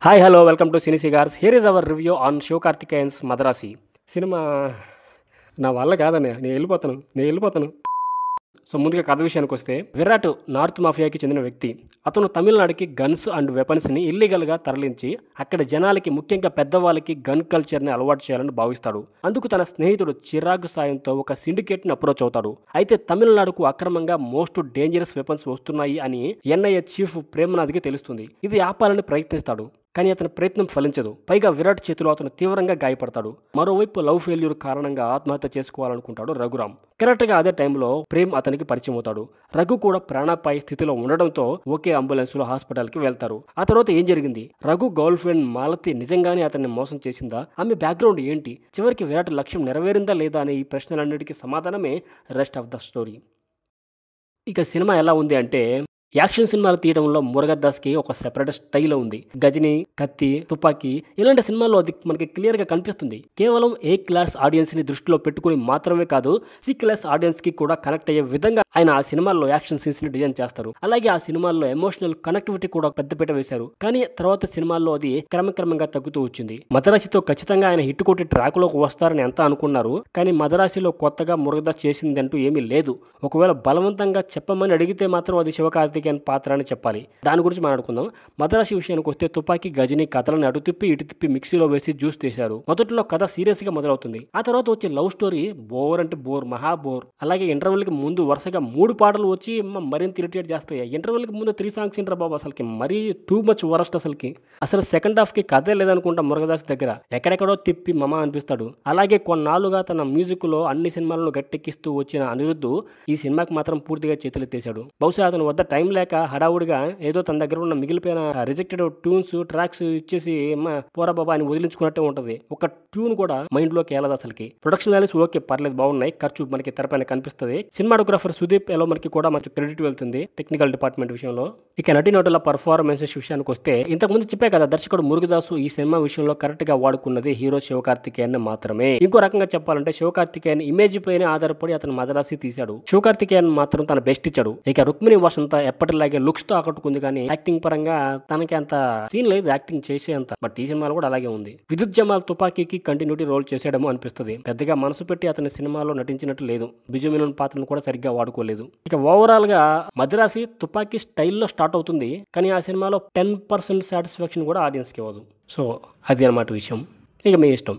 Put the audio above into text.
Hi hello welcome to cine cigars. Here is our review on Sivakarthikeyan's Madrasi cinema. నా వల్ల కాదన్నయ్య, నేను వెళ్ళిపోతాను. సో ముందుగా కథ విషయానికి వస్తే, విరాట్ నార్త్ మాఫియాకి చెందిన వ్యక్తి. అతను తమిళనాడుకి గన్స్ అండ్ వెపన్స్ని ఇల్లీగల్గా తరలించి అక్కడ జనాలకి, ముఖ్యంగా పెద్దవాళ్ళకి గన్ కల్చర్ని అలవాటు చేయాలని భావిస్తాడు. అందుకు తన స్నేహితుడు చిరాగ్ సాయంతో ఒక సిండికేట్ని అప్రోచ్ అవుతాడు. అయితే తమిళనాడుకు అక్రమంగా మోస్ట్ డేంజరస్ వెపన్స్ వస్తున్నాయి అని ఎన్ఐఏ చీఫ్ ప్రేమనాథ్కి తెలుస్తుంది. ఇది ఆపాలని ప్రయత్నిస్తాడు, కానీ అతని ప్రయత్నం ఫలించదు. పైగా విరాట్ చేతిలో అతను తీవ్రంగా గాయపడతాడు. మరోవైపు లవ్ ఫెయిల్యూర్ కారణంగా ఆత్మహత్య చేసుకోవాలనుకుంటాడు రఘురామ్. కరెక్ట్గా అదే టైంలో ప్రేమ్ అతనికి పరిచయం అవుతాడు. రఘు కూడా ప్రాణాపాయ స్థితిలో ఉండడంతో ఒకే అంబులెన్స్లో హాస్పిటల్కి వెళ్తారు. ఆ తర్వాత ఏం జరిగింది? రఘు గర్ల్ ఫ్రెండ్ మాలతి నిజంగానే అతన్ని మోసం చేసిందా? ఆమె బ్యాక్గ్రౌండ్ ఏంటి? చివరికి విరాట్ లక్ష్యం నెరవేరిందా లేదా అనే ఈ ప్రశ్నలన్నిటికీ సమాధానమే రెస్ట్ ఆఫ్ ద స్టోరీ. ఇక సినిమా ఎలా ఉంది అంటే, యాక్షన్ సినిమాలు తీయడంలో మురుగదాస్కి ఒక సెపరేట్ స్టైల్ ఉంది. గజని, కత్తి, తుపాకీ ఇలాంటి సినిమాల్లో అది మనకి క్లియర్గా కనిపిస్తుంది. కేవలం ఏ క్లాస్ ఆడియన్స్ని దృష్టిలో పెట్టుకుని మాత్రమే కాదు, సి క్లాస్ ఆడియన్స్కి కూడా కనెక్ట్ అయ్యే విధంగా ఆయన ఆ సినిమాల్లో యాక్షన్ సీన్స్ని డిజైన్ చేస్తారు. అలాగే ఆ సినిమాల్లో ఎమోషనల్ కనెక్టివిటీ కూడా పెద్దపీట వేశారు. కానీ తర్వాత సినిమాల్లో అది క్రమక్రమంగా తగ్గుతూ వచ్చింది. మదరాసితో ఖచ్చితంగా ఆయన హిట్ కొట్టి ట్రాక్లోకి వస్తారని ఎంత అనుకున్నారు, కానీ మదరాసిలో కొత్తగా మురుగదాస్ చేసిందంటూ ఏమీ లేదు. ఒకవేళ బలవంతంగా చెప్పమని అడిగితే మాత్రం అది శివకార్తికేయన్ పాత్ర అని చెప్పాలి. దాని గురించి మాట్లాడుకుందాం. మద్రాసి విషయానికి వస్తే, తుపాకీ, గజని కథలను అటు తిప్పి ఇటు తిప్పి మిక్సీలో వేసి జ్యూస్ తీశారు. మొదట్లో కథ సీరియస్ గా మొదలవుతుంది. ఆ తర్వాత వచ్చే లవ్ స్టోరీ బోర్ అంటే బోర్, మహా బోర్. అలాగే ఇంటర్వెల్ కి ముందు వరుసగా 3 పాటలు వచ్చి మరింత ఇరిటేట్ చేస్తాయి. ఇంటర్వెల్ కి ముందు 3 సాంగ్స్ ఇంటర్ బాబు, అసలుకి మరీ టూ మచ్ వరస్ట్. అసలు సెకండ్ హాఫ్ కి కథే లేదనుకుంటా మురుగదాస్ దగ్గర. ఎక్కడెక్కడో తిప్పి మమ అనిపిస్తాడు. అలాగే కొన్నాళ్ళుగా తన మ్యూజిక్ లో అన్ని సినిమాలను గట్టెక్కిస్తూ వచ్చిన అనిరుద్ధ్ ఈ సినిమాకి మాత్రం పూర్తిగా చేతులెత్తేశాడు. బహుశా అతని వద్ద టైం లేక హడావుడిగా ఏదో తన దగ్గర ఉన్న మిగిలిపోయిన రిజెక్టెడ్ ట్యూన్స్, ట్రాక్స్ ఇచ్చేసి పోరా బాబా అని వదిలించుకున్నట్టే ఉంటది. ఒక ట్యూన్ కూడా మైండ్ లోకి వెళ్ళదు అసలుకి. ప్రొడక్షన్ వాల్యూస్ ఓకే, పర్లేదు, బాగున్నాయి. ఖర్చు మనకి తెరపైన కనిపిస్తుంది. సినిమాటోగ్రాఫర్ సుదీప్ ఎలా మనకి కూడా మంచి క్రెడిట్ వెళ్తుంది టెక్నికల్ డిపార్ట్మెంట్ విషయంలో. ఇక నటీనటుల పర్ఫార్మెన్సెస్ విషయానికి వస్తే, ఇంతకుముందు చెప్పే కదా దర్శకుడు మురుగదాసు ఈ సినిమా విషయంలో కరెక్ట్ గా వాడుకున్నది హీరో శివకార్తికేయన్ మాత్రమే. ఇంకో రకంగా చెప్పాలంటే శివకార్తికేయన్ ఇమేజ్ పైన ఆధారపడి అతను మద్రాసి తీశాడు. శివకార్తికేయన్ మాత్రం తన బెస్ట్ ఇచ్చాడు. ఇక రుక్మిణి వసంత ఎప్పటిలాగే లుక్స్ తో ఆకట్టుకుంది, కానీ యాక్టింగ్ పరంగా తనకి అంత సీన్ లేదు యాక్టింగ్ చేసే అంత. బట్ ఈ సినిమాలో కూడా అలాగే ఉంది. విద్యుత్ జమాల్ తుపాకీకి కంటిన్యూటీ రోల్ చేసేయడము అనిపిస్తుంది. పెద్దగా మనసు పెట్టి అతని సినిమాలో నటించినట్టు లేదు. బిజుమినన్ పాత్రను కూడా సరిగ్గా వాడుకోలేదు. ఇక ఓవరాల్ గా మద్రాసి తుపాకీ స్టైల్లో స్టార్ట్ అవుతుంది, కానీ ఆ సినిమాలో 10% సాటిస్ఫాక్షన్ కూడా ఆడియన్స్కి ఇవ్వదు. సో అది అన్నమాట విషయం. ఇక మీ ఇష్టం.